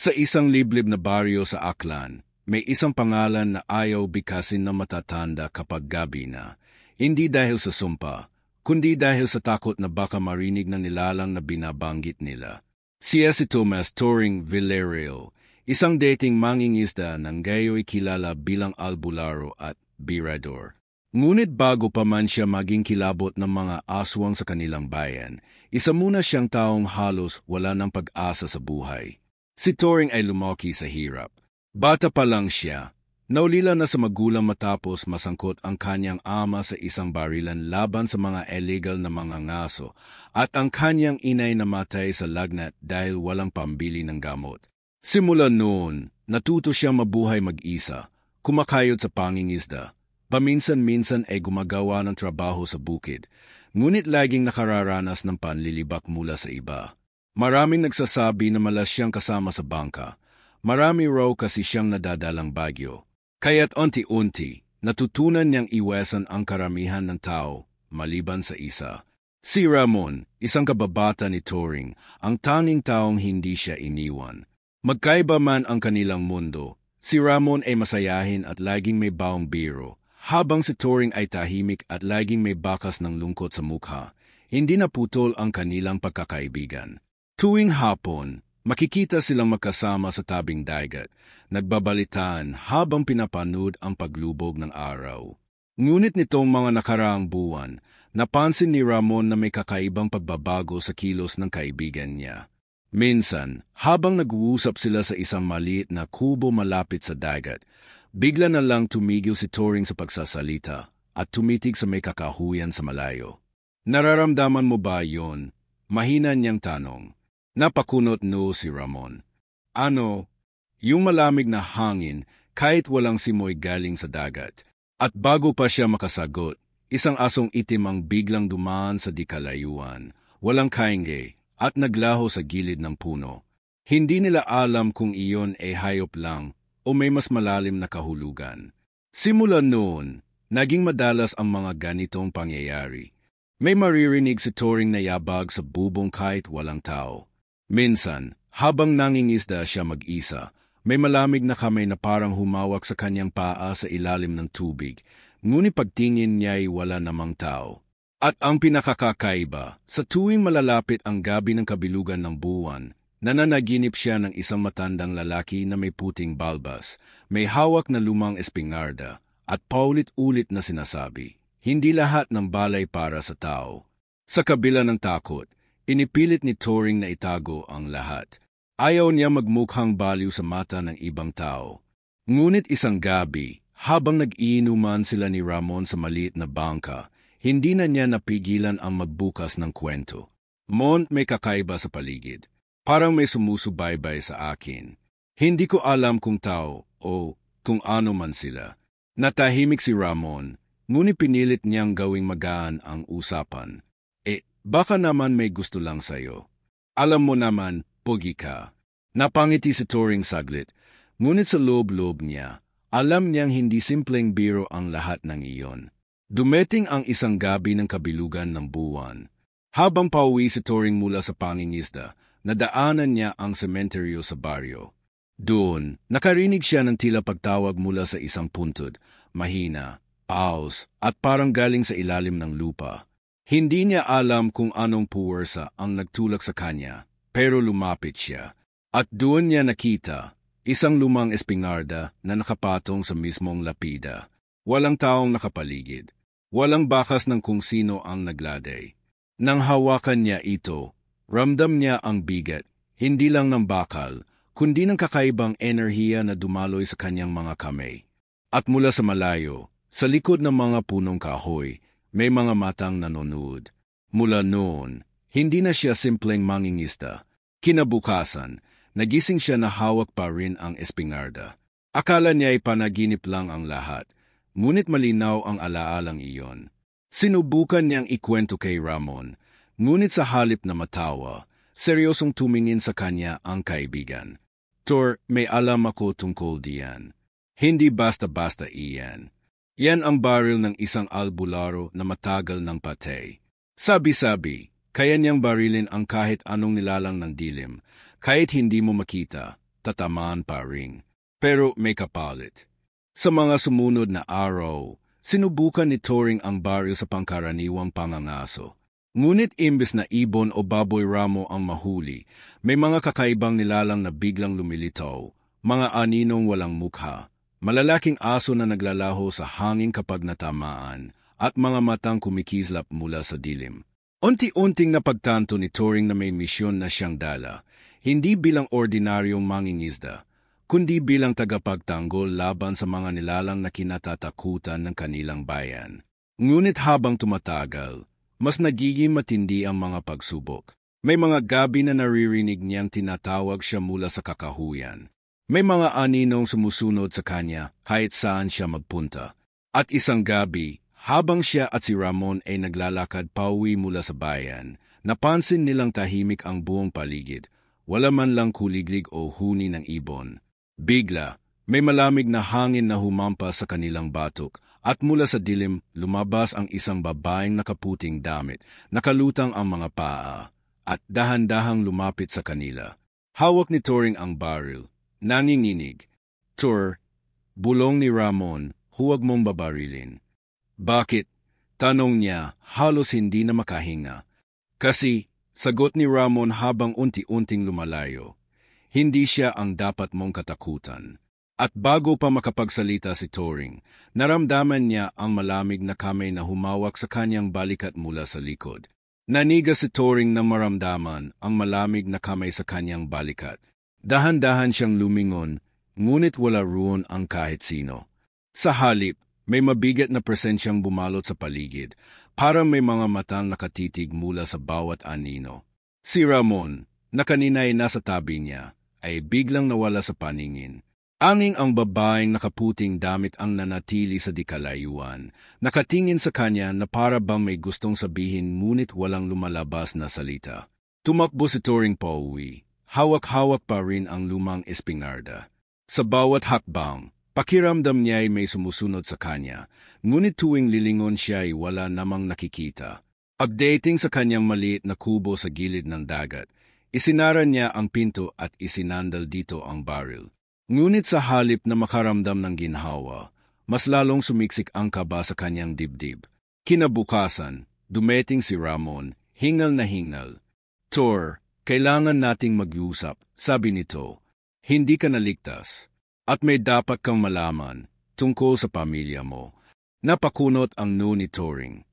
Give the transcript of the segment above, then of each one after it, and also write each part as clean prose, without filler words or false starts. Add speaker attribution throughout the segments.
Speaker 1: Sa isang liblib na baryo sa Aklan, may isang pangalan na ayaw bigkasin na matatanda kapag gabi na. Hindi dahil sa sumpa, kundi dahil sa takot na baka marinig na nilalang na binabanggit nila. Siya si Tomas Toring Villarreal, isang dating mangingisda ng gayo'y kilala bilang albularyo at birador. Ngunit bago pa man siya maging kilabot ng mga aswang sa kanilang bayan, isa muna siyang taong halos wala ng pag-asa sa buhay. Si Toring ay lumaki sa hirap. Bata pa lang siya, naulila na sa magulang matapos masangkot ang kanyang ama sa isang barilan laban sa mga illegal na mga ngaso at ang kanyang inay namatay sa lagnat dahil walang pambili ng gamot. Simula noon, natuto siyang mabuhay mag-isa, kumakayod sa pangingisda. Paminsan-minsan ay gumagawa ng trabaho sa bukid, ngunit laging nakararanas ng panlilibak mula sa iba. Maraming nagsasabi na malas siyang kasama sa bangka. Marami raw kasi siyang nadadalang bagyo. Kaya't unti-unti, natutunan niyang iwasan ang karamihan ng tao, maliban sa isa. Si Ramon, isang kababata ni Toring, ang tanging taong hindi siya iniwan. Magkaiba man ang kanilang mundo, si Ramon ay masayahin at laging may bawang biro. Habang si Toring ay tahimik at laging may bakas ng lungkot sa mukha, hindi naputol ang kanilang pagkakaibigan. Tuwing hapon, makikita silang magkasama sa tabing dagat, nagbabalitaan habang pinapanood ang paglubog ng araw. Ngunit nitong mga nakaraang buwan, napansin ni Ramon na may kakaibang pagbabago sa kilos ng kaibigan niya. Minsan, habang nag-uusap sila sa isang maliit na kubo malapit sa dagat, bigla na lang tumigil si Toring sa pagsasalita at tumitig sa may kakahuyan sa malayo. Nararamdaman mo ba yon? Mahina niyang tanong. Napakunot no si Ramon. Ano? Yung malamig na hangin kahit walang simoy galing sa dagat. At bago pa siya makasagot, isang asong itim ang biglang dumaan sa di kalayuan, walang kaingge at naglaho sa gilid ng puno. Hindi nila alam kung iyon ay hayop lang o may mas malalim na kahulugan. Simula noon, naging madalas ang mga ganitong pangyayari. May maririnig si Toring na yabag sa bubong kahit walang tao. Minsan, habang nangingisda siya mag-isa, may malamig na kamay na parang humawak sa kanyang paa sa ilalim ng tubig, ngunit pagtingin niya ay wala namang tao. At ang pinakakakaiba, sa tuwing malalapit ang gabi ng kabilugan ng buwan, nananaginip siya ng isang matandang lalaki na may puting balbas, may hawak na lumang espingarda, at paulit-ulit na sinasabi, hindi lahat ng balay para sa tao. Sa kabila ng takot, inipilit ni Toring na itago ang lahat. Ayaw niya magmukhang baliw sa mata ng ibang tao. Ngunit isang gabi, habang nag-iinuman sila ni Ramon sa maliit na bangka, hindi na niya napigilan ang magbukas ng kwento. Mont, may kakaiba sa paligid. Parang may sumusubaybay sa akin. Hindi ko alam kung tao o kung ano man sila. Natahimik si Ramon, ngunit pinilit niyang gawing magaan ang usapan. Baka naman may gusto lang sa'yo. Alam mo naman, pogi ka. Napangiti si Toring saglit, ngunit sa loob-loob niya, alam niyang hindi simpleng biro ang lahat ng iyon. Dumating ang isang gabi ng kabilugan ng buwan. Habang pauwi si Toring mula sa pangingisda, nadaanan niya ang sementeryo sa baryo. Doon, nakarinig siya ng tila pagtawag mula sa isang puntod, mahina, paus, at parang galing sa ilalim ng lupa. Hindi niya alam kung anong puwersa ang nagtulak sa kanya, pero lumapit siya. At doon niya nakita, isang lumang espingarda na nakapatong sa mismong lapida. Walang taong nakapaligid. Walang bakas ng kung sino ang nagladay. Nang hawakan niya ito, ramdam niya ang bigat, hindi lang ng bakal, kundi ng kakaibang enerhiya na dumaloy sa kanyang mga kamay. At mula sa malayo, sa likod ng mga punong kahoy, may mga matang nanonood. Mula noon, hindi na siya simpleng mangingisda. Kinabukasan, nagising siya na hawak pa rin ang espingarda. Akala niya ay panaginip lang ang lahat, ngunit malinaw ang alaalang iyon. Sinubukan niyang ikwento kay Ramon, ngunit sa halip na matawa, seryosong tumingin sa kanya ang kaibigan. Tor, may alam ako tungkol diyan. Hindi basta-basta iyan. Yan ang baril ng isang albularyo na matagal ng patay. Sabi-sabi, kaya niyang barilin ang kahit anong nilalang ng dilim, kahit hindi mo makita, tatamaan pa rin. Pero may kapalit. Sa mga sumunod na araw, sinubukan ni Turing ang baril sa pangkaraniwang pangangaso. Ngunit imbes na ibon o baboy ramo ang mahuli, may mga kakaibang nilalang na biglang lumilitaw, mga aninong walang mukha, malalaking aso na naglalaho sa hangin kapag natamaan, at mga matang kumikislap mula sa dilim. Unti-unting napagtanto ni Turing na may misyon na siyang dala, hindi bilang ordinaryong mangingisda, kundi bilang tagapagtanggol laban sa mga nilalang na kinatatakutan ng kanilang bayan. Ngunit habang tumatagal, mas nagiging matindi ang mga pagsubok. May mga gabi na naririnig niyang tinatawag siya mula sa kakahuyan. May mga aninong sumusunod sa kanya kahit saan siya magpunta. At isang gabi, habang siya at si Ramon ay naglalakad pauwi mula sa bayan, napansin nilang tahimik ang buong paligid. Wala man lang kuliglig o huni ng ibon. Bigla, may malamig na hangin na humampas sa kanilang batok at mula sa dilim lumabas ang isang babaeng nakaputing damit, nakalutang ang mga paa at dahan-dahang lumapit sa kanila. Hawak ni Turing ang baril, nanginginig. "Tur," bulong ni Ramon, "huwag mong babarilin." "Bakit?" tanong niya, halos hindi na makahinga. "Kasi," sagot ni Ramon habang unti-unting lumalayo, "hindi siya ang dapat mong katakutan." At bago pa makapagsalita si Turing, naramdaman niya ang malamig na kamay na humawak sa kanyang balikat mula sa likod. Naniga si Turing nang maramdaman ang malamig na kamay sa kanyang balikat. Dahan-dahan siyang lumingon, ngunit wala roon ang kahit sino. Sa halip, may mabigat na presensyang bumalot sa paligid, parang may mga matang nakatitig mula sa bawat anino. Si Ramon, na kanina'y nasa tabi niya, ay biglang nawala sa paningin. Anging ang babaeng nakaputing damit ang nanatili sa dikalayuan, nakatingin sa kanya na para bang may gustong sabihin ngunit walang lumalabas na salita. Tumakbo si Turing pauwi, hawak-hawak pa rin ang lumang espingarda. Sa bawat hakbang, pakiramdam niya ay may sumusunod sa kanya, ngunit tuwing lilingon siya ay wala namang nakikita. Updating sa kanyang maliit na kubo sa gilid ng dagat, isinara niya ang pinto at isinandal dito ang baril. Ngunit sa halip na makaramdam ng ginhawa, mas lalong sumiksik ang kaba sa kanyang dibdib. Kinabukasan, dumating si Ramon, hingal na hingal. "Tur, kailangan nating mag-usap," sabi nito. "Hindi ka naligtas, at may dapat kang malaman tungkol sa pamilya mo." Napakunot ang noo ni Turing.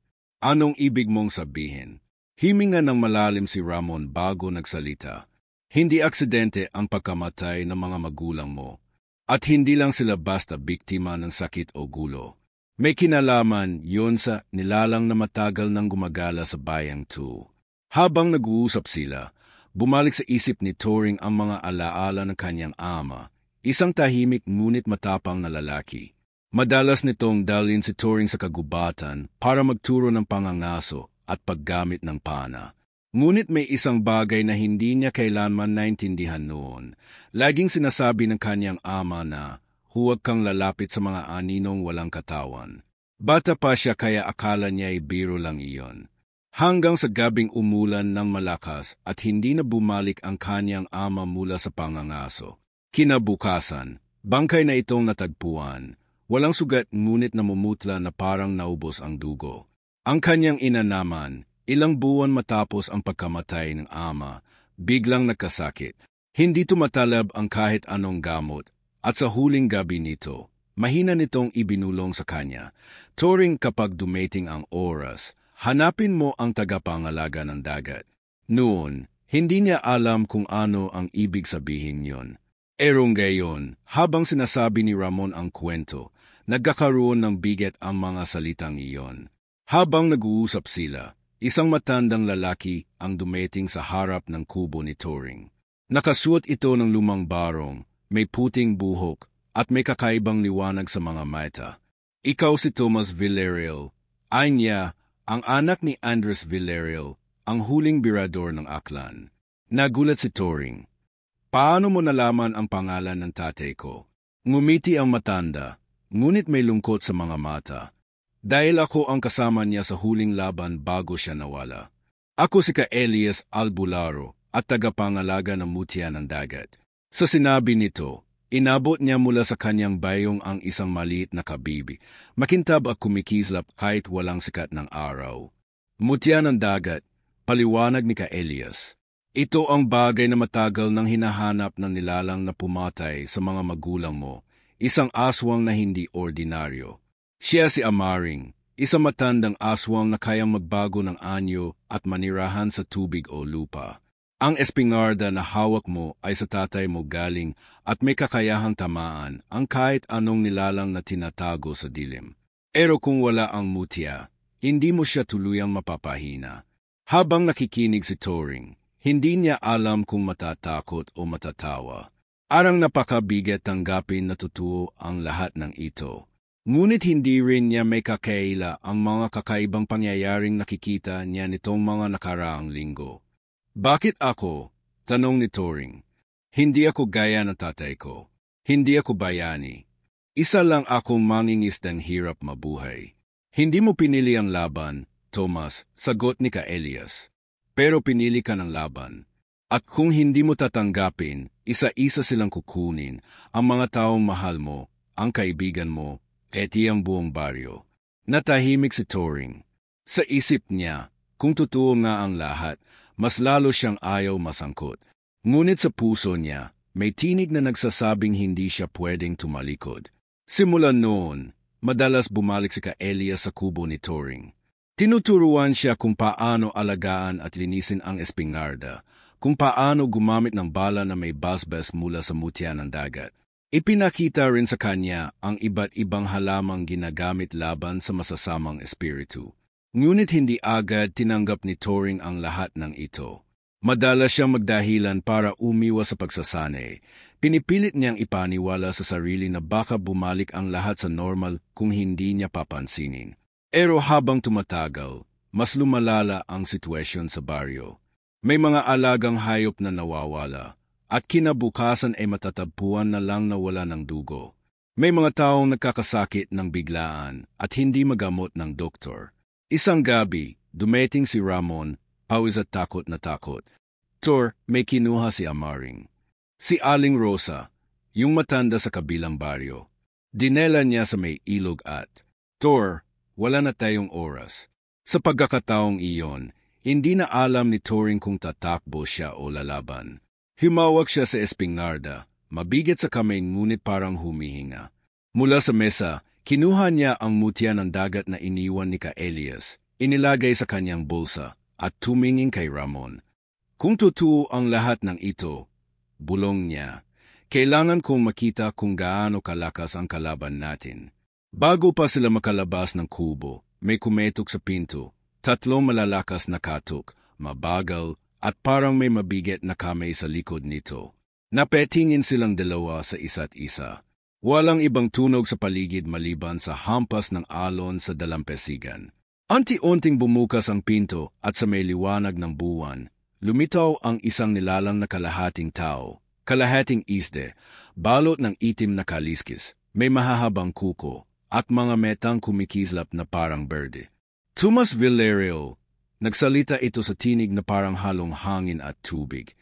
Speaker 1: "Anong ibig mong sabihin?" Himinga ng malalim si Ramon bago nagsalita. "Hindi aksidente ang pagkamatay ng mga magulang mo. At hindi lang sila basta biktima ng sakit o gulo. May kinalaman yon sa nilalang na matagal nang gumagala sa bayang 2. Habang nag-uusap sila, bumalik sa isip ni Turing ang mga alaala ng kanyang ama, isang tahimik ngunit matapang na lalaki. Madalas nitong dalhin si Turing sa kagubatan para magturo ng pangangaso at paggamit ng pana. Ngunit may isang bagay na hindi niya kailanman naintindihan noon. Laging sinasabi ng kanyang ama na, "Huwag kang lalapit sa mga aninong walang katawan." Bata pa siya kaya akala niya ay biro lang iyon. Hanggang sa gabing umulan ng malakas at hindi na bumalik ang kanyang ama mula sa pangangaso. Kinabukasan, bangkay na itong natagpuan. Walang sugat ngunit namumutla na parang naubos ang dugo. Ang kanyang ina naman, ilang buwan matapos ang pagkamatay ng ama, biglang nagkasakit. Hindi tumatalab ang kahit anong gamot, at sa huling gabi nito, mahina nitong ibinulong sa kanya, "Turing, kapag dumating ang oras, hanapin mo ang tagapangalaga ng dagat." Noon, hindi niya alam kung ano ang ibig sabihin yon. Erong gayon, habang sinasabi ni Ramon ang kwento, nagkakaroon ng bigat ang mga salitang iyon. Habang nag-uusap sila, isang matandang lalaki ang dumating sa harap ng kubo ni Turing. Nakasuot ito ng lumang barong, may puting buhok, at may kakaibang liwanag sa mga mata. "Ikaw si Tomas Villarreal," ay niya, ang anak ni Andres Villarreal, ang huling birador ng Aklan. Nagulat si Turing. "Paano mo nalaman ang pangalan ng tatay ko?" Ngumiti ang matanda, ngunit may lungkot sa mga mata. "Dahil ako ang kasama niya sa huling laban bago siya nawala. Ako si Ka Elias Albularo at tagapangalaga ng mutya ng dagat." Sa sinabi nito, inabot niya mula sa kanyang bayong ang isang maliit na kabibi, makintab at kumikislap kahit walang sikat ng araw. Mutya ng dagat, paliwanag ni Elias. Ito ang bagay na matagal nang hinahanap ng nilalang na pumatay sa mga magulang mo, isang aswang na hindi ordinaryo. Siya si Amaring, isang matandang aswang na kayang magbago ng anyo at manirahan sa tubig o lupa. Ang espingarda na hawak mo ay sa tatay mo galing at may kakayahang tamaan ang kahit anong nilalang na tinatago sa dilim. Pero kung wala ang mutya, hindi mo siya tuluyang mapapahina. Habang nakikinig si Turing, hindi niya alam kung matatakot o matatawa. Arang napakabigat tanggapin na totoo ang lahat ng ito. Ngunit hindi rin niya may kakaila ang mga kakaibang pangyayaring nakikita niya nitong mga nakaraang linggo. Bakit ako? Tanong ni Turing. Hindi ako gaya ng tatay ko. Hindi ako bayani. Isa lang akong mangingisdang hirap mabuhay. Hindi mo pinili ang laban, Thomas, sagot ni Elias. Pero pinili ka ng laban. At kung hindi mo tatanggapin, isa-isa silang kukunin, ang mga taong mahal mo, ang kaibigan mo, eti ang buong baryo. Natahimik si Turing. Sa isip niya, kung totoo nga ang lahat, mas lalo siyang ayaw masangkot. Ngunit sa puso niya, may tinig na nagsasabing hindi siya pwedeng tumalikod. Simula noon, madalas bumalik si Elias sa kubo ni Turing. Tinuturuan siya kung paano alagaan at linisin ang espingarda, kung paano gumamit ng bala na may basbas mula sa mutya ng dagat. Ipinakita rin sa kanya ang iba't ibang halamang ginagamit laban sa masasamang espiritu. Ngunit hindi agad tinanggap ni Turing ang lahat ng ito. Madalas siyang magdahilan para umiwas sa pagsasanay. Pinipilit niyang ipaniwala sa sarili na baka bumalik ang lahat sa normal kung hindi niya papansinin. Pero habang tumatagal, mas lumalala ang sitwasyon sa baryo. May mga alagang hayop na nawawala, at kinabukasan ay matatagpuan na lang nawala ng dugo. May mga taong nagkakasakit ng biglaan at hindi magamot ng doktor. Isang gabi, dumating si Ramon, pawis at takot na takot. May kinuha si Amaring. Si Aling Rosa, yung matanda sa kabilang baryo. Dinela niya sa may ilog at, wala na tayong oras. Sa pagkakataong iyon, hindi na alam ni Turing kung tatakbo siya o lalaban. Humawak siya sa espingarda, mabigat sa kamay ngunit parang humihinga. Mula sa mesa, kinuha niya ang mutya ng dagat na iniwan ni Elias, inilagay sa kanyang bulsa, at tumingin kay Ramon. Kung totoo ang lahat ng ito, bulong niya, kailangan kong makita kung gaano kalakas ang kalaban natin. Bago pa sila makalabas ng kubo, may kumetok sa pinto, 3 malalakas na katok, mabagal, at parang may mabigat na kamay sa likod nito. Napetingin silang dalawa sa isa't isa. Walang ibang tunog sa paligid maliban sa hampas ng alon sa dalampasigan. Unti-unting bumukas ang pinto at sa may liwanag ng buwan, lumitaw ang isang nilalang na kalahating tao, kalahating isde, balot ng itim na kaliskis, may mahahabang kuko, at mga metang kumikislap na parang berde. Tomas Villarreal, nagsalita ito sa tinig na parang halong hangin at tubig.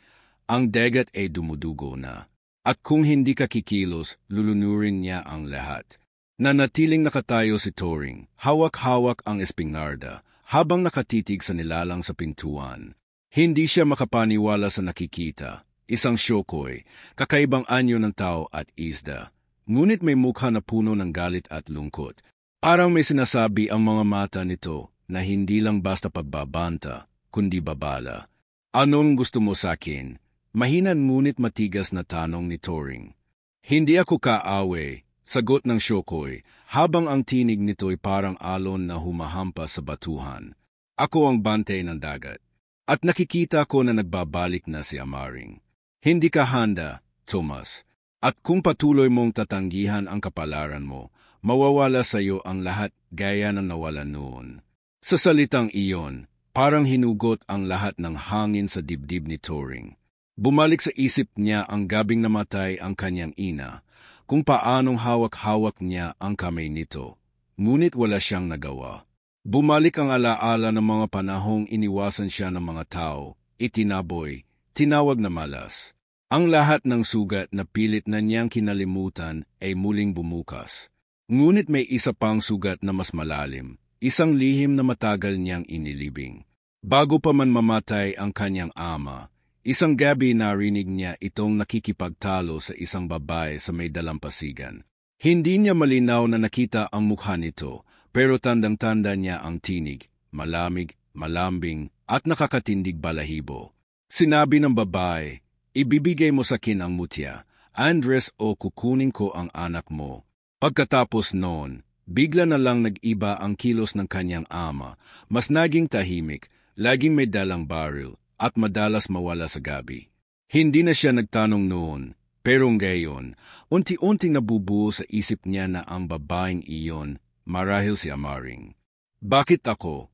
Speaker 1: Ang dagat ay dumudugo na. At kung hindi ka kikilos, lulunurin niya ang lahat. Nanatiling nakatayo si Turing, hawak-hawak ang espingarda, habang nakatitig sa nilalang sa pintuan. Hindi siya makapaniwala sa nakikita. Isang syokoy, kakaibang anyo ng tao at isda. Ngunit may mukha na puno ng galit at lungkot. Parang may sinasabi ang mga mata nito na hindi lang basta pagbabanta, kundi babala. Anong gusto mo sa akin? Mahinan ngunit matigas na tanong ni Turing. Hindi ako kaawe, sagot ng syokoy, habang ang tinig nito'y parang alon na humahampas sa batuhan. Ako ang bantay ng dagat. At nakikita ko na nagbabalik na si Amaring. Hindi ka handa, Thomas. At kung patuloy mong tatanggihan ang kapalaran mo, mawawala sa iyo ang lahat gaya na nawala noon. Sa salitang iyon, parang hinugot ang lahat ng hangin sa dibdib ni Turing. Bumalik sa isip niya ang gabing namatay ang kanyang ina, kung paanong hawak-hawak niya ang kamay nito, ngunit wala siyang nagawa. Bumalik ang alaala ng mga panahong iniwasan siya ng mga tao, itinaboy, tinawag na malas. Ang lahat ng sugat na pilit na niyang kinalimutan ay muling bumukas. Ngunit may isa pang sugat na mas malalim, isang lihim na matagal niyang inilibing. Bago pa man mamatay ang kanyang ama, isang gabi narinig niya itong nakikipagtalo sa isang babae sa may dalampasigan. Hindi niya malinaw na nakita ang mukha nito, pero tandang-tanda niya ang tinig, malamig, malambing, at nakakatindig balahibo. Sinabi ng babae, "Ibibigay mo sa akin ang mutya, Andres, o kukunin ko ang anak mo." Pagkatapos noon, bigla na lang nag-iba ang kilos ng kanyang ama, mas naging tahimik, laging may dalang baril, at madalas mawala sa gabi. Hindi na siya nagtanong noon, pero ngayon, unti-unting nabubuo sa isip niya na ang babaeng iyon, marahil si Amaring. "Bakit ako?"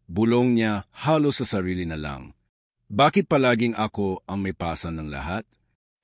Speaker 1: Bulong niya halos sa sarili na lang. "Bakit palaging ako ang may pasan ng lahat?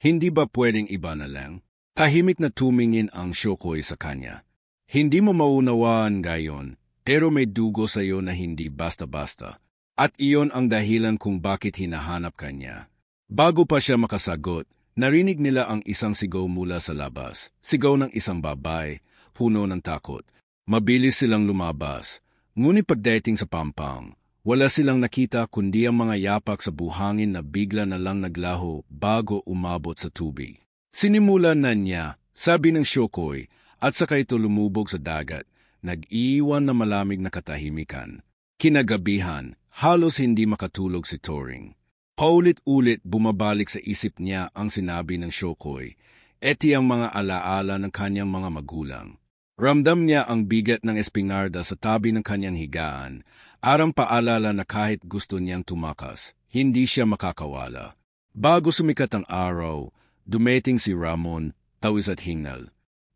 Speaker 1: Hindi ba pwedeng iba na lang?" Tahimik na tumingin ang Shokoy sa kanya. "Hindi mo maunawaan ngayon, pero may dugo sa iyo na hindi basta-basta. At iyon ang dahilan kung bakit hinahanap ka niya." Bago pa siya makasagot, narinig nila ang isang sigaw mula sa labas. Sigaw ng isang babae, puno ng takot. Mabilis silang lumabas. Ngunit pagdating sa pampang, wala silang nakita kundi ang mga yapak sa buhangin na bigla na lang naglaho bago umabot sa tubig. Sinimulan na niya, sabi ng Shokoy, at saka ito lumubog sa dagat, nag-iiwan na malamig na katahimikan. Kinagabihan, halos hindi makatulog si Turing. Paulit-ulit bumabalik sa isip niya ang sinabi ng Shokoy, eti ang mga alaala ng kanyang mga magulang. Ramdam niya ang bigat ng espingarda sa tabi ng kanyang higaan, arang paalala na kahit gusto niyang tumakas, hindi siya makakawala. Bago sumikat ang araw, dumating si Ramon, tawis at hingal.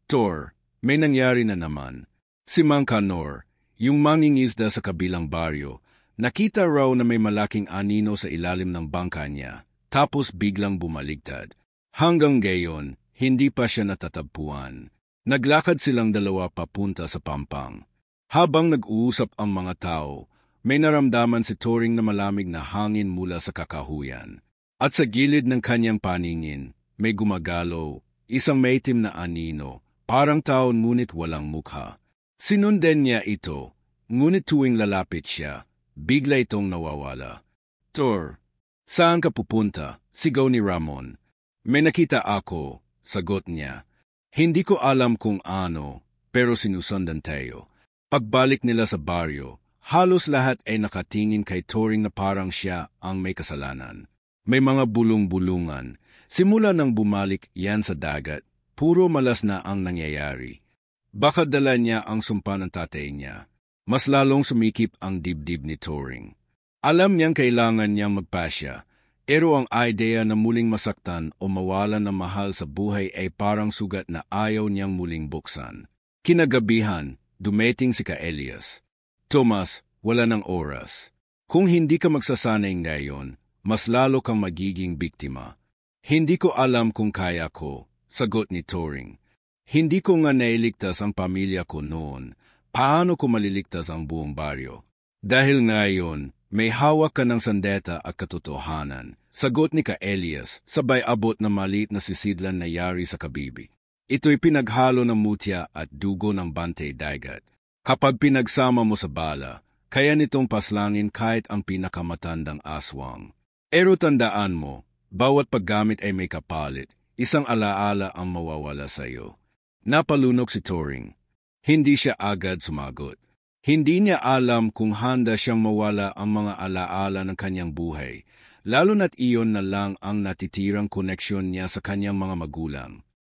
Speaker 1: "Tor, may nangyari na naman." Si Mang Kanor, yung mangingisda sa kabilang baryo, nakita raw na may malaking anino sa ilalim ng bangka niya, tapos biglang bumaligtad. Hanggang gayon, hindi pa siya natatagpuan. Naglakad silang dalawa papunta sa pampang. Habang nag-uusap ang mga tao, may naramdaman si Turing na malamig na hangin mula sa kakahuyan. At sa gilid ng kanyang paningin, may gumagalaw, isang maitim na anino, parang taon ngunit walang mukha. Sinundan niya ito, ngunit tuwing lalapit siya, bigla itong nawawala. "Tor, saan ka pupunta?" sigaw ni Ramon. "May nakita ako," sagot niya. "Hindi ko alam kung ano, pero sinusundan tayo." Pagbalik nila sa baryo, halos lahat ay nakatingin kay Turing na parang siya ang may kasalanan. May mga bulong-bulungan. Simula nang bumalik yan sa dagat, puro malas na ang nangyayari. Baka dala niya ang sumpa ng tatay niya. Mas lalong sumikip ang dibdib ni Turing. Alam niyang kailangan niyang magpasya, pero ang idea na muling masaktan o mawalan ng mahal sa buhay ay parang sugat na ayaw niyang muling buksan. Kinagabihan, dumating si Elias. "Thomas, wala ng oras. Kung hindi ka magsasanay ngayon, mas lalo kang magiging biktima." "Hindi ko alam kung kaya ko," sagot ni Turing. "Hindi ko nga nailigtas ang pamilya ko noon. Paano ko maliligtas ang buong baryo?" "Dahil ngayon, may hawak ka ng sandata at katotohanan," sagot ni Elias, sabay abot na maliit na sisidlan na yari sa kabibi. Ito'y pinaghalo ng mutya at dugo ng bantay dagat. Kapag pinagsama mo sa bala, kaya nitong paslangin kahit ang pinakamatandang aswang. Pero tandaan mo, bawat paggamit ay may kapalit, isang alaala ang mawawala sa iyo. Napalunok si Turing. Hindi siya agad sumagot. Hindi niya alam kung handa siyang mawala ang mga alaala ng kanyang buhay, lalo na't iyon na lang ang natitirang koneksyon niya sa kanyang mga magulang.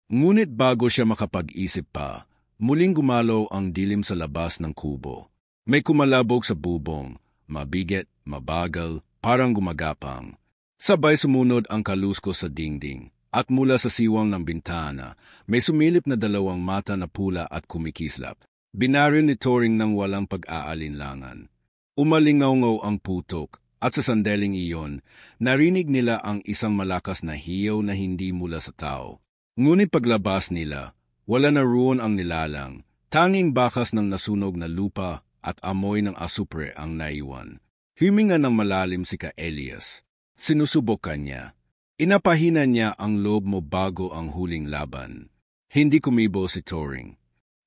Speaker 1: Ngunit bago siya makapag-isip pa, muling gumalaw ang dilim sa labas ng kubo. May kumalabog sa bubong, mabigat, mabagal, parang gumagapang. Sabay sumunod ang kaluskos sa dingding, at mula sa siwang ng bintana, may sumilip na dalawang mata na pula at kumikislap. Binaril ni Turing ng walang pag-aalinlangan. Umalingaw-ngaw ang putok, at sa sandaling iyon, narinig nila ang isang malakas na hiyaw na hindi mula sa tao. Ngunit paglabas nila, wala na roon ang nilalang, tanging bakas ng nasunog na lupa at amoy ng asupre ang naiwan. Himinga ng malalim si Elias. Sinusubukan niya. Inapahina niya ang loob mo bago ang huling laban. Hindi kumibo si Turing.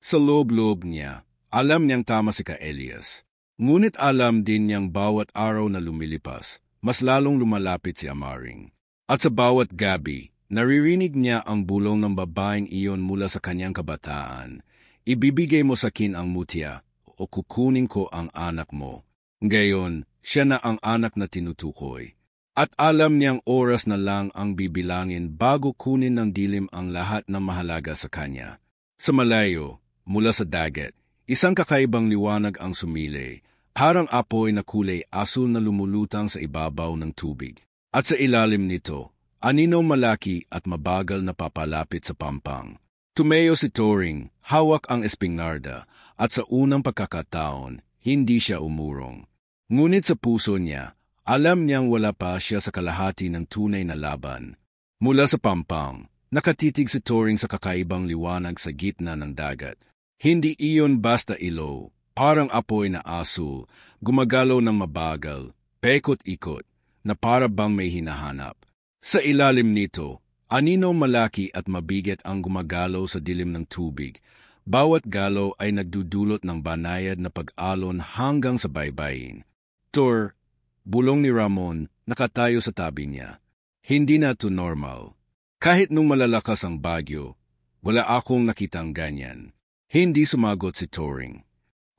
Speaker 1: Sa loob-loob niya, alam niyang tama si Ka-Elias. Ngunit alam din niyang bawat araw na lumilipas, mas lalong lumalapit si Amaring. At sa bawat gabi, naririnig niya ang bulong ng babaeng iyon mula sa kanyang kabataan. Ibibigay mo sa akin ang mutya, o kukunin ko ang anak mo. Ngayon, siya na ang anak na tinutukoy. At alam niyang oras na lang ang bibilangin bago kunin ng dilim ang lahat ng mahalaga sa kanya. Sa malayo, mula sa dagat, isang kakaibang liwanag ang sumilay, parang apoy na kulay asul na lumulutang sa ibabaw ng tubig. At sa ilalim nito, anino malaki at mabagal na papalapit sa pampang. Tumayo si Turing, hawak ang espingarda, at sa unang pagkakataon, hindi siya umurong. Ngunit sa puso niya, alam niyang wala pa siya sa kalahati ng tunay na laban. Mula sa pampang, nakatitig si Turing sa kakaibang liwanag sa gitna ng dagat. Hindi iyon basta ilaw, parang apoy na asul, gumagalaw ng mabagal, paikot-ikot, na para bang may hinahanap. Sa ilalim nito, anino malaki at mabigat ang gumagalaw sa dilim ng tubig. Bawat galaw ay nagdudulot ng banayad na pag-alon hanggang sa baybayin. Bulong ni Ramon, nakatayo sa tabi niya. Hindi na to normal. Kahit nung malalakas ang bagyo, wala akong nakitang ganyan. Hindi sumagot si Turing.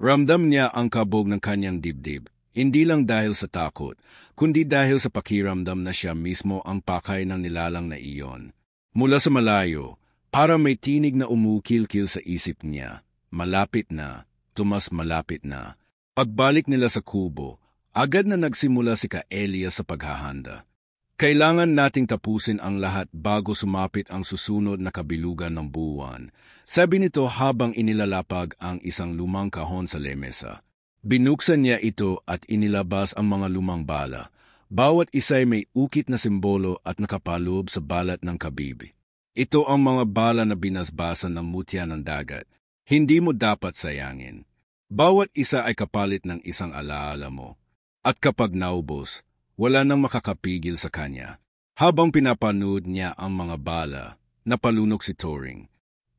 Speaker 1: Ramdam niya ang kabog ng kanyang dibdib, hindi lang dahil sa takot, kundi dahil sa pakiramdam na siya mismo ang pakay ng nilalang na iyon. Mula sa malayo, para may tinig na umukil-kil sa isip niya. Malapit na, tumas malapit na. Pagbalik nila sa kubo, agad na nagsimula si Ka-Elias sa paghahanda. Kailangan nating tapusin ang lahat bago sumapit ang susunod na kabilugan ng buwan, sabi nito habang inilalapag ang isang lumang kahon sa lemesa. Binuksan niya ito at inilabas ang mga lumang bala. Bawat isa'y may ukit na simbolo at nakapaloob sa balat ng kabibi. Ito ang mga bala na binasbasan ng mutya ng dagat. Hindi mo dapat sayangin. Bawat isa ay kapalit ng isang alaala mo. At kapag naubos, wala nang makakapigil sa kanya. Habang pinapanood niya ang mga bala, napalunok si Turing.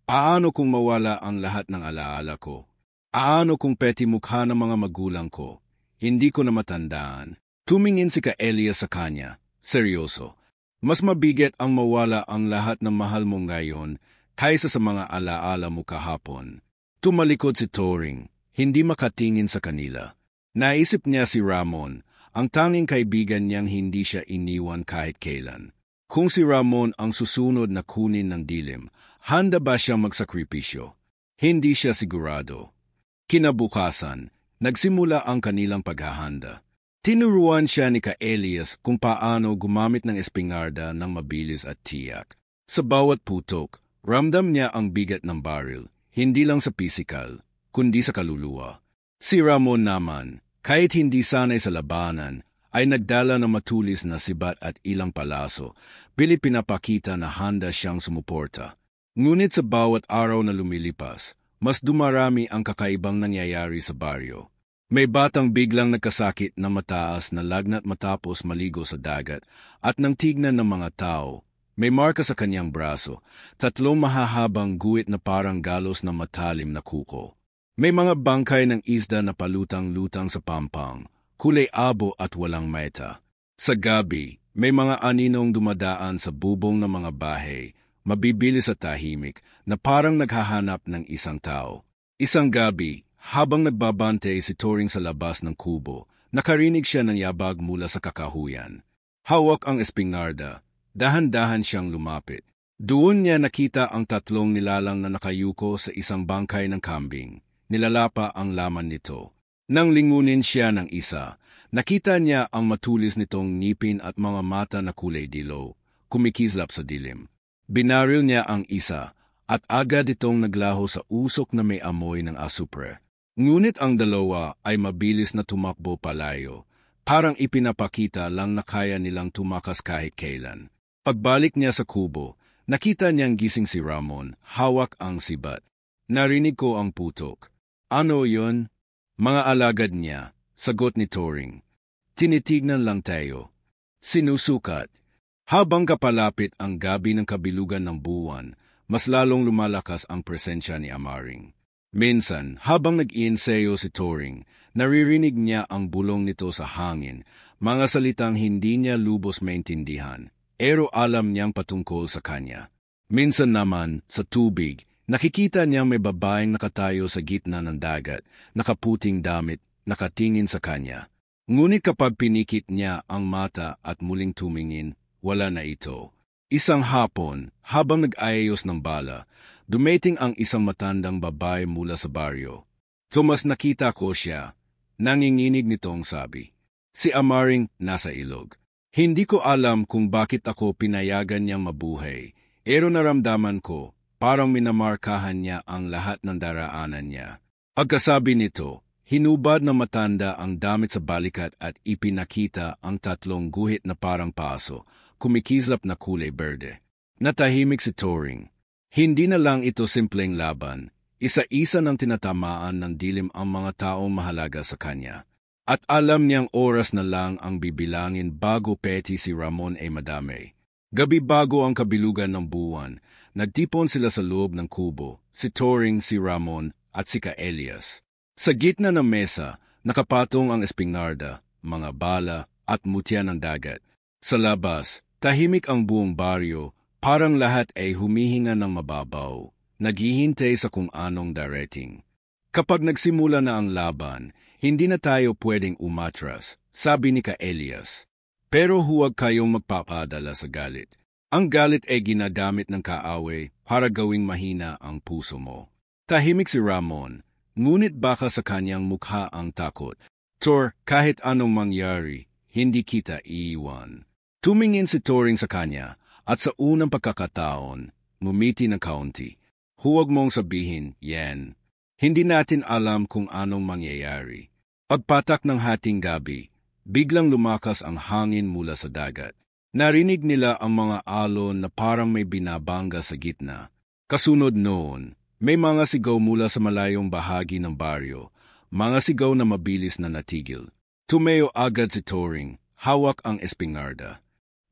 Speaker 1: Paano kung mawala ang lahat ng alaala ko? Paano kung peti mukha ng mga magulang ko? Hindi ko na matandaan. Tumingin si Ka-Elias sa kanya. Seryoso. Mas mabigat ang mawala ang lahat ng mahal mo ngayon kaysa sa mga alaala mo kahapon. Tumalikod si Turing, hindi makatingin sa kanila. Naisip niya si Ramon, ang tanging kaibigan niyang hindi siya iniwan kahit kailan. Kung si Ramon ang susunod na kunin ng dilim, handa ba siyang magsakripisyo? Hindi siya sigurado. Kinabukasan, nagsimula ang kanilang paghahanda. Tinuruan siya ni Ka-Elias kung paano gumamit ng espingarda ng mabilis at tiyak. Sa bawat putok, ramdam niya ang bigat ng baril, hindi lang sa pisikal, kundi sa kaluluwa. Si Ramon naman, kahit hindi sanay sa labanan, ay nagdala ng matulis na sibat at ilang palaso, bili pinapakita na handa siyang sumuporta. Ngunit sa bawat araw na lumilipas, mas dumarami ang kakaibang nangyayari sa baryo. May batang biglang nagkasakit na mataas na lagnat matapos maligo sa dagat at nang tignan ng mga tao, may marka sa kanyang braso, 3 mahahabang guhit na parang galos na matalim na kuko. May mga bangkay ng isda na palutang-lutang sa pampang, kulay abo at walang meta. Sa gabi, may mga aninong dumadaan sa bubong ng mga bahay, mabibilis at tahimik, na parang naghahanap ng isang tao. Isang gabi, habang nagbabante si Turing sa labas ng kubo, nakarinig siya ng yabag mula sa kakahuyan. Hawak ang espingarda, dahan-dahan siyang lumapit. Doon niya nakita ang 3 nilalang na nakayuko sa isang bangkay ng kambing. Nilalapa ang laman nito. Nang lingunin siya ng isa, nakita niya ang matulis nitong ngipin at mga mata na kulay dilaw, kumikislap sa dilim. Binaril niya ang isa, at agad itong naglaho sa usok na may amoy ng asupre. Ngunit ang dalawa ay mabilis na tumakbo palayo, parang ipinapakita lang na kaya nilang tumakas kahit kailan. Pagbalik niya sa kubo, nakita niyang gising si Ramon, hawak ang sibat. Narinig ko ang putok. Ano yon? Mga alagad niya, sagot ni Turing. Tinitignan lang tayo. Sinusukat. Habang kapalapit ang gabi ng kabilugan ng buwan, mas lalong lumalakas ang presensya ni Amaring. Minsan, habang nag-iensayo si Turing, naririnig niya ang bulong nito sa hangin, mga salitang hindi niya lubos maintindihan, pero alam niyang patungkol sa kanya. Minsan naman, sa tubig, nakikita niya may babaeng nakatayo sa gitna ng dagat, nakaputing damit, nakatingin sa kanya. Ngunit kapag pinikit niya ang mata at muling tumingin, wala na ito. Isang hapon, habang nag-ayos ng bala, dumating ang isang matandang babae mula sa baryo. Thomas, nakita ko siya. Nanginginig nitong sabi. Si Amaring nasa ilog. Hindi ko alam kung bakit ako pinayagan niyang mabuhay, pero naramdaman ko, parang minamarkahan niya ang lahat ng daraanan niya. Pagkasabi nito, hinubad ng matanda ang damit sa balikat at ipinakita ang 3 guhit na parang paso, kumikislap na kulay berde. Natahimik si Turing. Hindi na lang ito simpleng laban. Isa-isa ng tinatamaan ng dilim ang mga taong mahalaga sa kanya. At alam niyang oras na lang ang bibilangin bago peti si Ramon ay madamay. Gabi bago ang kabilugan ng buwan, nagtipon sila sa loob ng kubo, si Turing, si Ramon, at si Elias. Sa gitna ng mesa, nakapatong ang espingarda, mga bala, at mutya ng dagat. Sa labas, tahimik ang buong baryo, parang lahat ay humihinga ng mababaw, naghihintay sa kung anong darating. Kapag nagsimula na ang laban, hindi na tayo pwedeng umatras, sabi ni Elias. Pero huwag kayong magpapadala sa galit. Ang galit ay ginagamit ng kaaway para gawing mahina ang puso mo. Tahimik si Ramon, ngunit baka sa kanyang mukha ang takot. Tor, kahit anong mangyari, hindi kita iiwan. Tumingin si Turing sa kanya, at sa unang pagkakataon, ngumiti ng kaunti. Huwag mong sabihin, yan. Hindi natin alam kung anong mangyayari. Pagpatak ng hating gabi, biglang lumakas ang hangin mula sa dagat. Narinig nila ang mga alon na parang may binabangga sa gitna. Kasunod noon, may mga sigaw mula sa malayong bahagi ng baryo, mga sigaw na mabilis na natigil. Tumayo agad si Turing, hawak ang espingarda.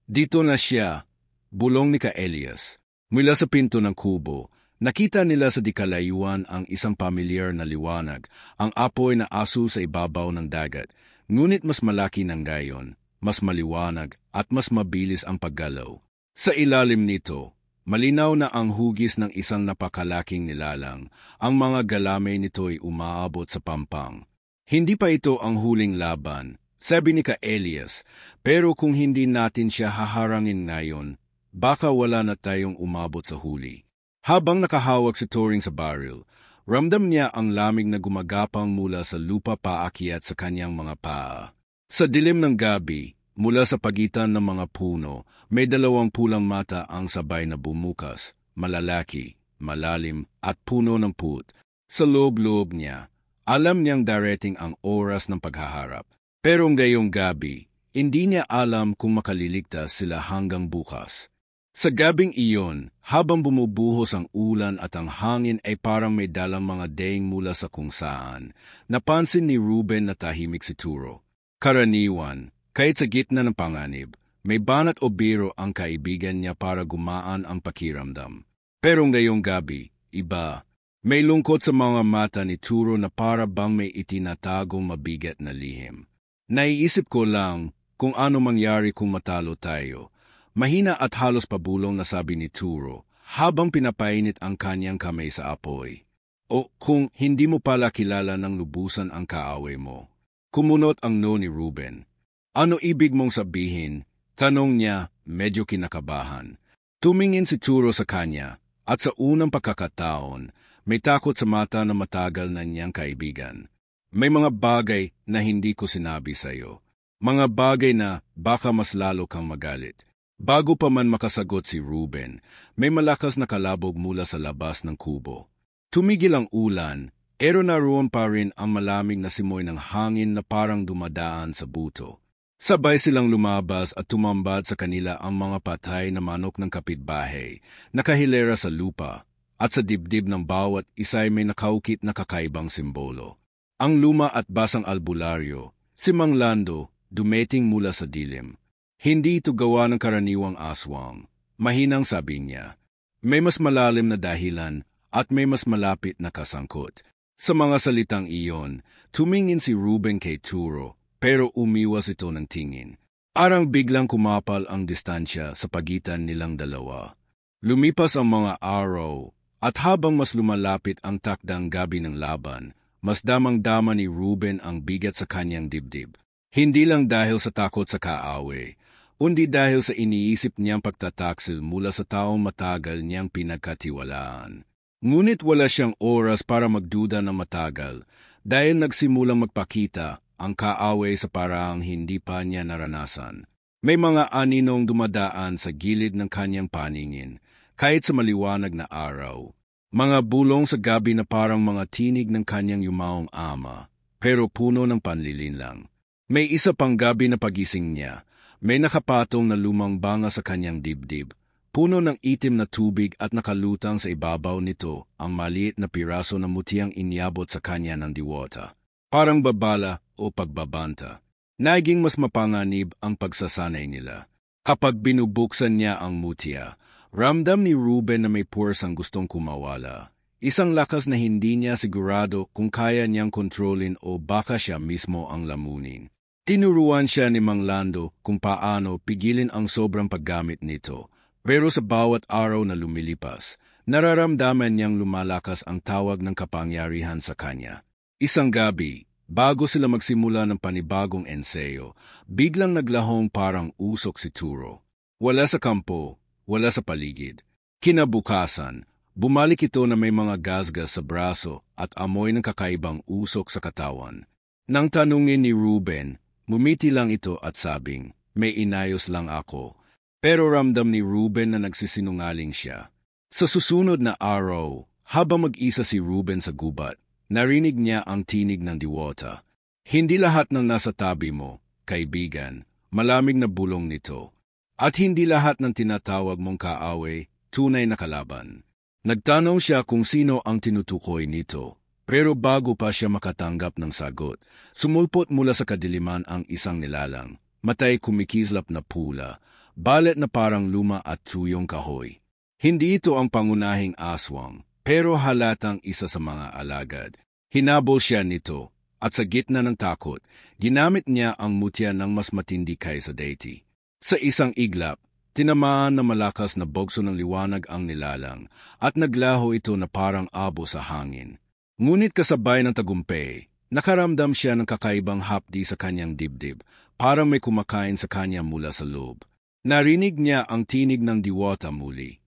Speaker 1: Dito na siya, bulong ni Elias. Mula sa pinto ng kubo, nakita nila sa dikalayuan ang isang pamilyar na liwanag, ang apoy na aso sa ibabaw ng dagat, ngunit mas malaki ng gayon, mas maliwanag at mas mabilis ang paggalaw. Sa ilalim nito, malinaw na ang hugis ng isang napakalaking nilalang, ang mga galamay nito ay umaabot sa pampang. Hindi pa ito ang huling laban, sabi ni Elias, pero kung hindi natin siya haharangin ngayon, baka wala na tayong umabot sa huli. Habang nakahawak si Turing sa baril, ramdam niya ang lamig na gumagapang mula sa lupa paakyat sa kanyang mga paa. Sa dilim ng gabi, mula sa pagitan ng mga puno, may 2 pulang mata ang sabay na bumukas, malalaki, malalim at puno ng put. Sa loob-loob niya, alam niyang darating ang oras ng paghaharap. Pero ngayong gabi, hindi niya alam kung makaliligtas sila hanggang bukas. Sa gabing iyon, habang bumubuhos ang ulan at ang hangin ay parang may dalang mga daing mula sa kung saan, napansin ni Ruben na tahimik si Turo. Karaniwan, kahit sa gitna ng panganib, may banat o biro ang kaibigan niya para gumaan ang pakiramdam. Pero ngayong gabi, iba. May lungkot sa mga mata ni Turo na para bang may itinatagong mabigat na lihim. Naiisip ko lang kung ano mangyari kung matalo tayo. Mahina at halos pabulong na sabi ni Turo habang pinapainit ang kanyang kamay sa apoy. O kung hindi mo pala kilala ng lubusan ang kaaway mo. Kumunot ang no ni Ruben. Ano ibig mong sabihin? Tanong niya, medyo kinakabahan. Tumingin si Turo sa kanya at sa unang pagkakataon, may takot sa mata na matagal na niyang kaibigan. May mga bagay na hindi ko sinabi sa iyo. Mga bagay na baka mas lalo kang magalit. Bago pa man makasagot si Ruben, may malakas na kalabog mula sa labas ng kubo. Tumigil ang ulan, pero naroon pa rin ang malamig na simoy ng hangin na parang dumadaan sa buto. Sabay silang lumabas at tumambad sa kanila ang mga patay na manok ng kapitbahay, nakahilera sa lupa, at sa dibdib ng bawat isa'y may nakaukit na kakaibang simbolo. Ang luma at basang albularyo, si Mang Lando, dumating mula sa dilim. Hindi ito gawa ng karaniwang aswang. Mahinang sabi niya. May mas malalim na dahilan at may mas malapit na kasangkot. Sa mga salitang iyon, tumingin si Ruben kay Turo, pero umiwas ito ng tingin. Arang biglang kumapal ang distansya sa pagitan nilang dalawa. Lumipas ang mga araw, at habang mas lumalapit ang takdang gabi ng laban, mas damang-dama ni Ruben ang bigat sa kanyang dibdib. Hindi lang dahil sa takot sa kaaway, kundi dahil sa iniisip niyang pagtataksil mula sa taong matagal niyang pinagkatiwalaan. Ngunit wala siyang oras para magduda ng matagal dahil nagsimulang magpakita ang kaaway sa paraang hindi pa niya naranasan. May mga aninong dumadaan sa gilid ng kanyang paningin, kahit sa maliwanag na araw. Mga bulong sa gabi na parang mga tinig ng kanyang yumaong ama, pero puno ng panlilinlang. May isa pang gabi na pagising niya, may nakapatong na lumang banga sa kanyang dibdib, puno ng itim na tubig at nakalutang sa ibabaw nito ang maliit na piraso ng mutiang inyabot sa kanya ng diwata. Parang babala o pagbabanta. Naging mas mapanganib ang pagsasanay nila. Kapag binubuksan niya ang mutya, ramdam ni Ruben na may puwersang gustong kumawala. Isang lakas na hindi niya sigurado kung kaya niyang kontrolin o baka siya mismo ang lamunin. Tinuruan siya ni Mang Lando kung paano pigilin ang sobrang paggamit nito. Pero sa bawat araw na lumilipas, nararamdaman niyang lumalakas ang tawag ng kapangyarihan sa kanya. Isang gabi, bago sila magsimula ng panibagong ensayo, biglang naglahong parang usok si Turo. Wala sa kampo, wala sa paligid. Kinabukasan, bumalik ito na may mga gasgas sa braso at amoy ng kakaibang usok sa katawan. Nang tanungin ni Ruben, mumiti lang ito at sabing, may inayos lang ako. Pero ramdam ni Ruben na nagsisinungaling siya. Sa susunod na araw, habang mag-isa si Ruben sa gubat, narinig niya ang tinig ng diwata. Hindi lahat ng nasa tabi mo, kaibigan, malamig na bulong nito. At hindi lahat ng tinatawag mong kaaway, tunay na kalaban. Nagtanong siya kung sino ang tinutukoy nito. Pero bago pa siya makatanggap ng sagot, sumulpot mula sa kadiliman ang isang nilalang. Matay kumikislap na pula, balet na parang luma at tuyong kahoy. Hindi ito ang pangunahing aswang, pero halatang isa sa mga alagad. Hinabol siya nito, at sa gitna ng takot, ginamit niya ang mutya ng mas matindi kaysa deity. Sa isang iglap, tinamaan na malakas na bugso ng liwanag ang nilalang, at naglaho ito na parang abo sa hangin. Ngunit kasabay ng tagumpay, nakaramdam siya ng kakaibang hapdi sa kanyang dibdib, parang may kumakain sa kanya mula sa loob. Narinig niya ang tinig ng diwata muli.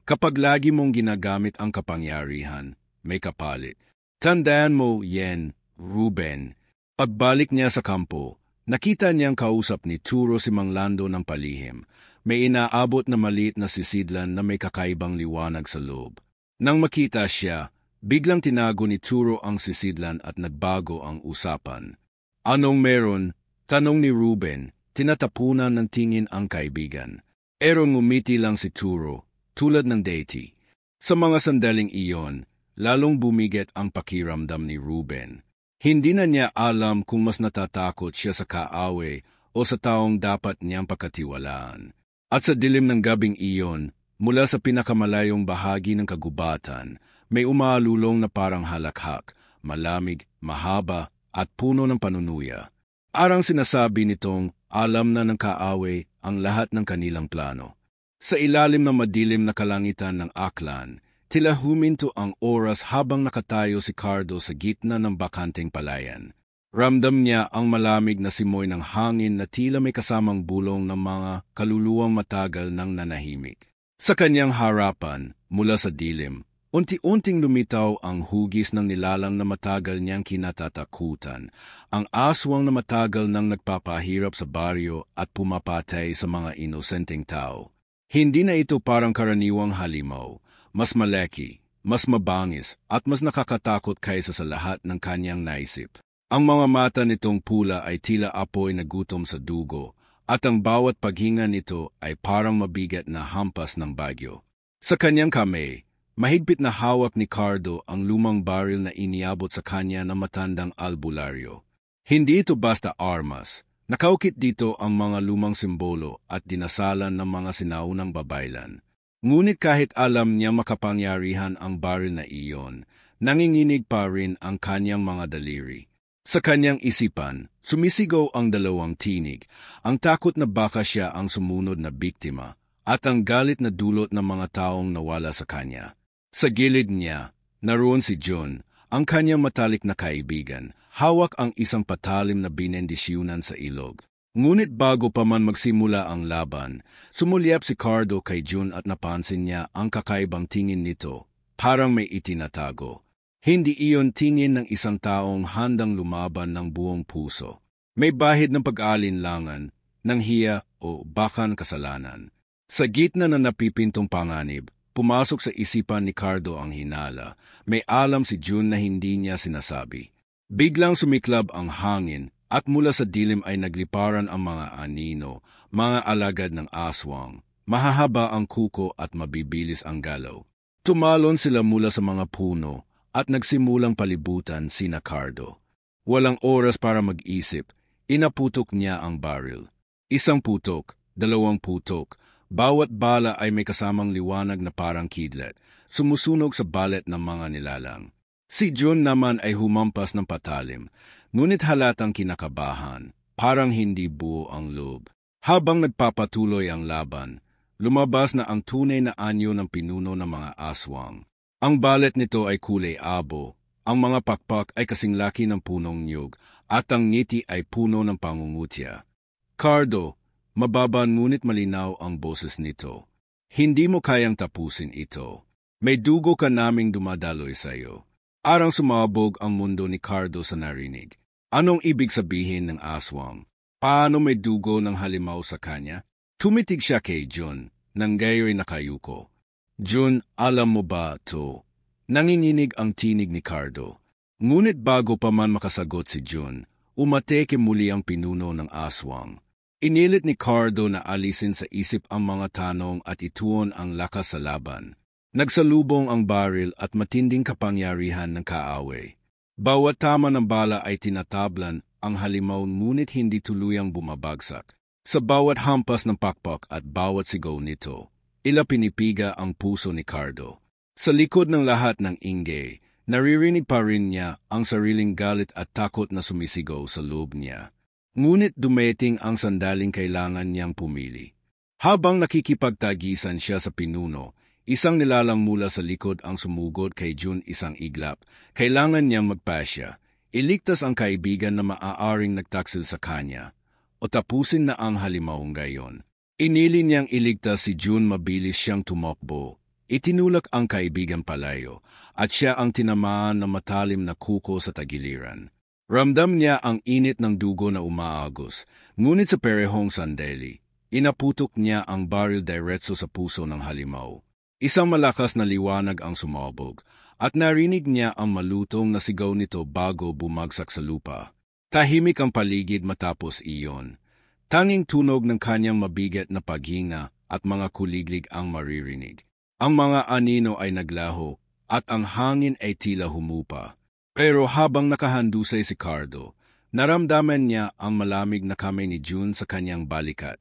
Speaker 1: Kapag lagi mong ginagamit ang kapangyarihan, may kapalit. Tandaan mo, Yen, Ruben. Pagbalik niya sa kampo, nakita niyang kausap ni Turo si Mang Lando ng palihim. May inaabot na maliit na sisidlan na may kakaibang liwanag sa loob. Nang makita siya, biglang tinago ni Turo ang sisidlan at nagbago ang usapan. Anong meron? Tanong ni Ruben, tinatapunan ng tingin ang kaibigan. Pero ngumiti lang si Turo, tulad ng deity. Sa mga sandaling iyon, lalong bumigat ang pakiramdam ni Ruben. Hindi na niya alam kung mas natatakot siya sa kaaway o sa taong dapat niyang pagkatiwalaan. At sa dilim ng gabing iyon, mula sa pinakamalayong bahagi ng kagubatan, may umaalulong na parang halakhak, malamig, mahaba, at puno ng panunuya. Arang sinasabi nitong alam na ng kaaway ang lahat ng kanilang plano. Sa ilalim ng madilim na kalangitan ng Aklan, tila huminto ang oras habang nakatayo si Cardo sa gitna ng bakanteng palayan. Ramdam niya ang malamig na simoy ng hangin na tila may kasamang bulong ng mga kaluluwang matagal nang nanahimik. Sa kanyang harapan, mula sa dilim, unti-unting lumitaw ang hugis ng nilalang na matagal niyang kinatatakutan, ang aswang na matagal nang nagpapahirap sa baryo at pumapatay sa mga inosenteng tao. Hindi na ito parang karaniwang halimaw, mas malaki, mas mabangis at mas nakakatakot kaysa sa lahat ng kanyang naisip. Ang mga mata nitong pula ay tila apoy na gutom sa dugo, at ang bawat paghinga nito ay parang mabigat na hampas ng bagyo. Sa kanyang kamay, mahigpit na hawak ni Cardo ang lumang baril na iniabot sa kanya ng matandang albularyo. Hindi ito basta armas, Nakaukit dito ang mga lumang simbolo at dinasalan ng mga sinaunang babaylan. Ngunit kahit alam niya makapangyarihan ang baril na iyon, nanginginig pa rin ang kanyang mga daliri. Sa kanyang isipan, sumisigaw ang dalawang tinig, ang takot na baka siya ang sumunod na biktima, at ang galit na dulot ng mga taong nawala sa kanya. Sa gilid niya, naroon si June, ang kanyang matalik na kaibigan, hawak ang isang patalim na binendisyunan sa ilog. Ngunit bago pa man magsimula ang laban, sumulyap si Cardo kay June at napansin niya ang kakaibang tingin nito, parang may itinatago. Hindi iyon tingin ng isang taong handang lumaban ng buong puso. May bahid ng pag-aalinlangan, ng hiya o bakan kasalanan. Sa gitna ng napipintong panganib, pumasok sa isipan ni Cardo ang hinala. May alam si June na hindi niya sinasabi. Biglang sumiklab ang hangin at mula sa dilim ay nagliparan ang mga anino, mga alagad ng aswang. Mahahaba ang kuko at mabibilis ang galaw. Tumalon sila mula sa mga puno at nagsimulang palibutan sina Cardo. Walang oras para mag-isip, inaputok niya ang baril. Isang putok, dalawang putok, bawat bala ay may kasamang liwanag na parang kidlat, sumusunog sa balet ng mga nilalang. Si June naman ay humampas ng patalim, ngunit halatang kinakabahan, parang hindi buo ang loob. Habang nagpapatuloy ang laban, lumabas na ang tunay na anyo ng pinuno ng mga aswang. Ang balet nito ay kulay abo, ang mga pakpak ay kasing laki ng punong niyog, at ang ngiti ay puno ng pangungutya. Cardo, mababa ngunit malinaw ang boses nito. Hindi mo kayang tapusin ito. May dugo ka naming dumadaloy sa iyo. Arang sumabog ang mundo ni Cardo sa narinig. Anong ibig sabihin ng aswang? Paano may dugo ng halimaw sa kanya? Tumitig siya kay June, nang gayo'y nakayuko. June, alam mo ba to? Nanginginig ang tinig ni Cardo. Ngunit bago pa man makasagot si June, umateke muli ang pinuno ng aswang. Inilit ni Cardo na alisin sa isip ang mga tanong at ituon ang lakas sa laban. Nagsalubong ang baril at matinding kapangyarihan ng kaaway. Bawat tama ng bala ay tinatablan ang halimaw ngunit hindi tuluyang bumabagsak. Sa bawat hampas ng pakpak at bawat sigaw nito, pinipiga ang puso ni Cardo. Sa likod ng lahat ng ingay, naririnig pa rin niya ang sariling galit at takot na sumisigaw sa loob niya. Ngunit dumating ang sandaling kailangan niyang pumili. Habang nakikipagtagisan siya sa pinuno, isang nilalang mula sa likod ang sumugod kay June isang iglap. Kailangan niyang magpasya. Iligtas ang kaibigan na maaaring nagtaksil sa kanya, o tapusin na ang halimawang gayon. Inili niyang iligtas si June, mabilis siyang tumakbo. Itinulak ang kaibigan palayo, at siya ang tinamaan ng matalim na kuko sa tagiliran. Ramdam niya ang init ng dugo na umaagos, ngunit sa perehong sandali, inaputok niya ang baril diretso sa puso ng halimaw. Isang malakas na liwanag ang sumabog, at narinig niya ang malutong na sigaw nito bago bumagsak sa lupa. Tahimik ang paligid matapos iyon. Tanging tunog ng kanyang mabigat na paghinga at mga kuliglig ang maririnig. Ang mga anino ay naglaho at ang hangin ay tila humupa. Pero habang nakahandusay si Cardo, naramdaman niya ang malamig na kamay ni June sa kanyang balikat.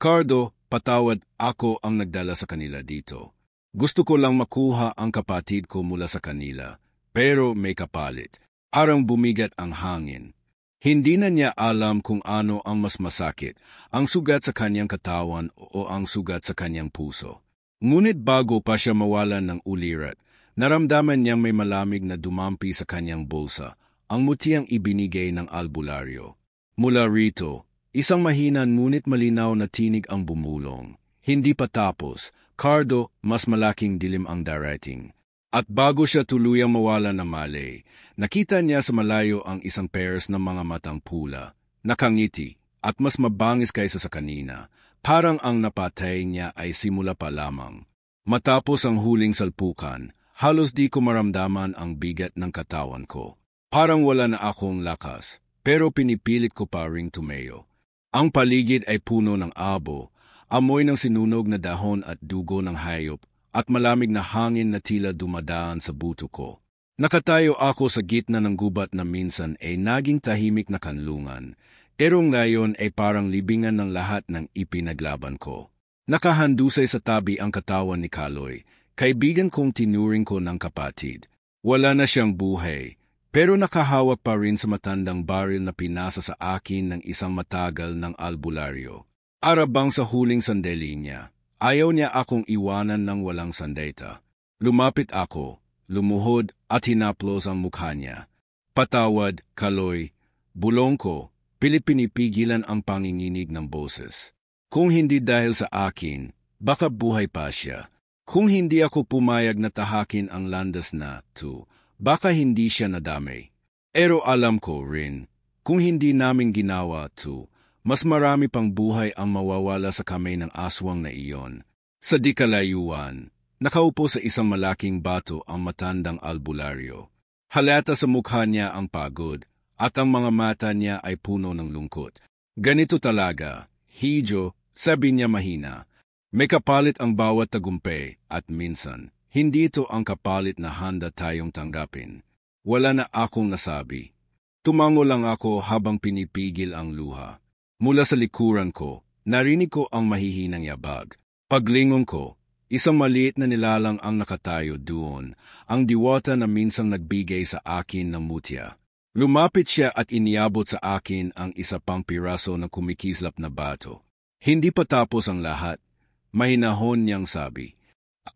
Speaker 1: Cardo, patawad, ako ang nagdala sa kanila dito. Gusto ko lang makuha ang kapatid ko mula sa kanila, pero may kapalit. Arang bumigat ang hangin. Hindi na niya alam kung ano ang mas masakit, ang sugat sa kanyang katawan o ang sugat sa kanyang puso. Ngunit bago pa siya mawalan ng ulirat, naramdaman niyang may malamig na dumampi sa kanyang bulsa, ang mutiyang ibinigay ng albularyo. Mula rito, isang mahinan ngunit malinaw na tinig ang bumulong. Hindi pa tapos, Cardo, mas malaking dilim ang darating. At bago siya tuluyang mawala ng malay, nakita niya sa malayo ang isang pairs ng mga matang pula, nakangiti, at mas mabangis kaysa sa kanina. Parang ang napatay niya ay simula pa lamang. Matapos ang huling salpukan, halos di ko maramdaman ang bigat ng katawan ko. Parang wala na akong lakas, pero pinipilit ko pa ring tumayo. Ang paligid ay puno ng abo, amoy ng sinunog na dahon at dugo ng hayop, at malamig na hangin na tila dumadaan sa buto ko. Nakatayo ako sa gitna ng gubat na minsan ay naging tahimik na kanlungan. Pero ngayon ay parang libingan ng lahat ng ipinaglaban ko. Nakahandusay sa tabi ang katawan ni Kaloy, kaibigan kong tinuring ko ng kapatid. Wala na siyang buhay, pero nakahawak pa rin sa matandang baril na pinasa sa akin ng isang matagal ng albularyo. Arabang sa huling sandali niya, ayaw niya akong iwanan ng walang sandata. Lumapit ako, lumuhod at hinaplos ang mukha niya. Patawad, Kaloy, bulong ko, pilit pinipigilan ang panginginig ng boses. Kung hindi dahil sa akin, baka buhay pa siya. Kung hindi ako pumayag na tahakin ang landas na to, baka hindi siya nadamay. Pero alam ko rin, kung hindi namin ginawa to, mas marami pang buhay ang mawawala sa kamay ng aswang na iyon. Sa di kalayuan, nakaupo sa isang malaking bato ang matandang albularyo. Halata sa mukha niya ang pagod, at ang mga mata niya ay puno ng lungkot. Ganito talaga, Hijo, sabi niya mahina. May kapalit ang bawat tagumpay at minsan, hindi ito ang kapalit na handa tayong tanggapin. Wala na akong nasabi. Tumango lang ako habang pinipigil ang luha. Mula sa likuran ko, narinig ko ang mahihinang yabag. Paglingon ko, isang maliit na nilalang ang nakatayo doon, ang diwata na minsang nagbigay sa akin ng mutya. Lumapit siya at iniabot sa akin ang isa pang piraso ng kumikislap na bato. Hindi pa tapos ang lahat. Mahinahon niyang sabi.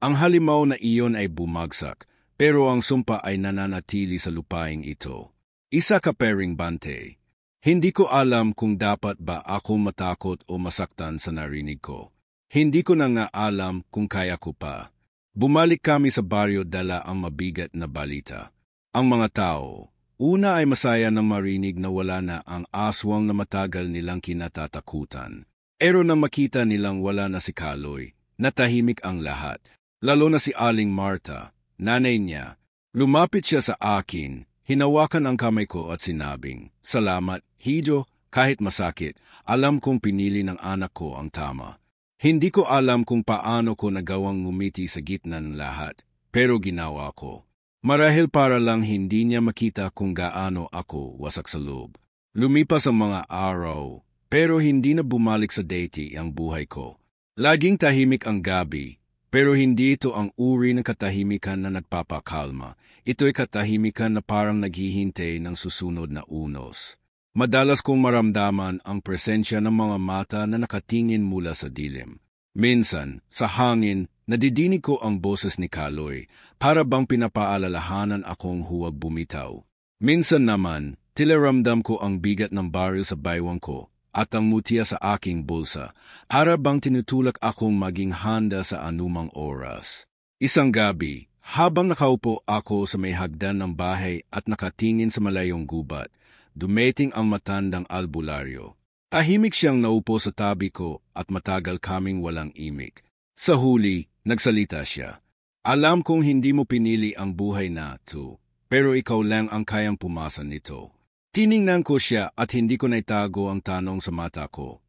Speaker 1: Ang halimaw na iyon ay bumagsak, pero ang sumpa ay nananatili sa lupaing ito. Isa ka pering bante. Hindi ko alam kung dapat ba ako matakot o masaktan sa narinig ko. Hindi ko na nga alam kung kaya ko pa. Bumalik kami sa baryo dala ang mabigat na balita. Ang mga tao, una ay masaya nang marinig na wala na ang aswang na matagal nilang kinatatakutan. Pero nang makita nilang wala na si Kaloy, natahimik ang lahat, lalo na si Aling Marta, nanay niya. Lumapit siya sa akin, hinawakan ang kamay ko at sinabing, "Salamat, Hijo, kahit masakit, alam kong pinili ng anak ko ang tama." Hindi ko alam kung paano ko nagawang ngumiti sa gitna ng lahat, pero ginawa ko. Marahil para lang hindi niya makita kung gaano ako wasak sa loob. Lumipas ang mga araw, pero hindi na bumalik sa dati ang buhay ko. Laging tahimik ang gabi, pero hindi ito ang uri ng katahimikan na nagpapakalma. Ito'y katahimikan na parang naghihintay ng susunod na unos. Madalas kong maramdaman ang presensya ng mga mata na nakatingin mula sa dilim. Minsan, sa hangin, nadidinig ko ang boses ni Kaloy, para bang pinapaalalahanan akong huwag bumitaw. Minsan naman, tila ramdam ko ang bigat ng baril sa baywang ko, at ang mutya sa aking bulsa, para bang tinutulak akong maging handa sa anumang oras. Isang gabi, habang nakaupo ako sa may hagdan ng bahay at nakatingin sa malayong gubat, dumating ang matandang albularyo. Tahimik siyang naupo sa tabi ko at matagal kaming walang imik. Sa huli, nagsalita siya. Alam kong hindi mo pinili ang buhay na to, pero ikaw lang ang kayang pumasa nito. Tiningnan ko siya at hindi ko naitago ang tanong sa mata ko.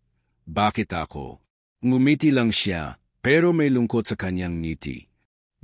Speaker 1: Bakit ako? Ngumiti lang siya, pero may lungkot sa kanyang ngiti.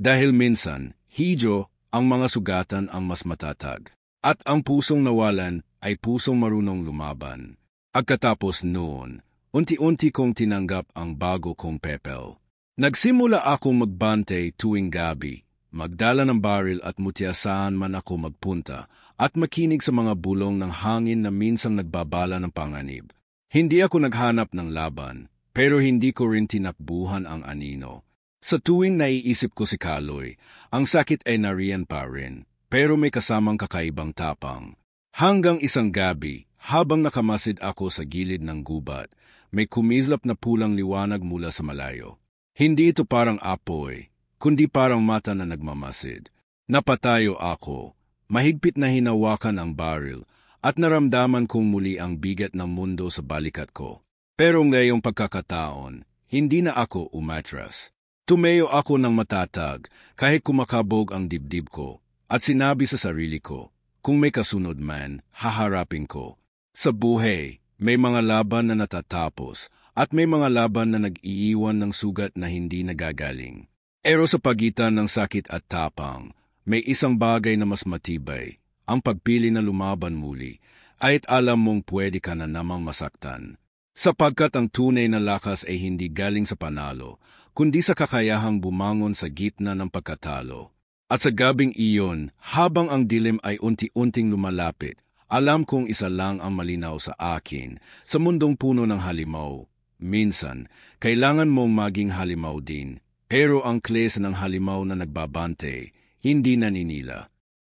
Speaker 1: Dahil minsan, Hijo, ang mga sugatan ang mas matatag. At ang pusong nawalan ay pusong marunong lumaban. Pagkatapos noon, unti-unti kong tinanggap ang bago kong pepel. Nagsimula akong magbantay tuwing gabi, magdala ng baril at mutya saan man ako magpunta, at makinig sa mga bulong ng hangin na minsang nagbabala ng panganib. Hindi ako naghanap ng laban, pero hindi ko rin tinakbuhan ang anino. Sa tuwing naiisip ko si Kaloy, ang sakit ay nariyan pa rin, pero may kasamang kakaibang tapang. Hanggang isang gabi, habang nakamasid ako sa gilid ng gubat, may kumislap na pulang liwanag mula sa malayo. Hindi ito parang apoy, kundi parang mata na nagmamasid. Napatayo ako. Mahigpit na hinawakan ang baril at naramdaman kong muli ang bigat ng mundo sa balikat ko. Pero ngayong pagkakataon, hindi na ako umatras. Tumayo ako ng matatag kahit kumakabog ang dibdib ko at sinabi sa sarili ko, kung may kasunod man, haharapin ko. Sa buhay, may mga laban na natatapos at may mga laban na nag-iiwan ng sugat na hindi nagagaling. Pero sa pagitan ng sakit at tapang, may isang bagay na mas matibay, ang pagpili na lumaban muli, At alam mong pwede ka na namang masaktan. Sapagkat ang tunay na lakas ay hindi galing sa panalo, kundi sa kakayahang bumangon sa gitna ng pagkatalo. At sa gabing iyon, habang ang dilim ay unti-unting lumalapit, alam kong isa lang ang malinaw sa akin, sa mundong puno ng halimaw. Minsan, kailangan mong maging halimaw din, pero ang klase ng halimaw na nagbabante, hindi naninila.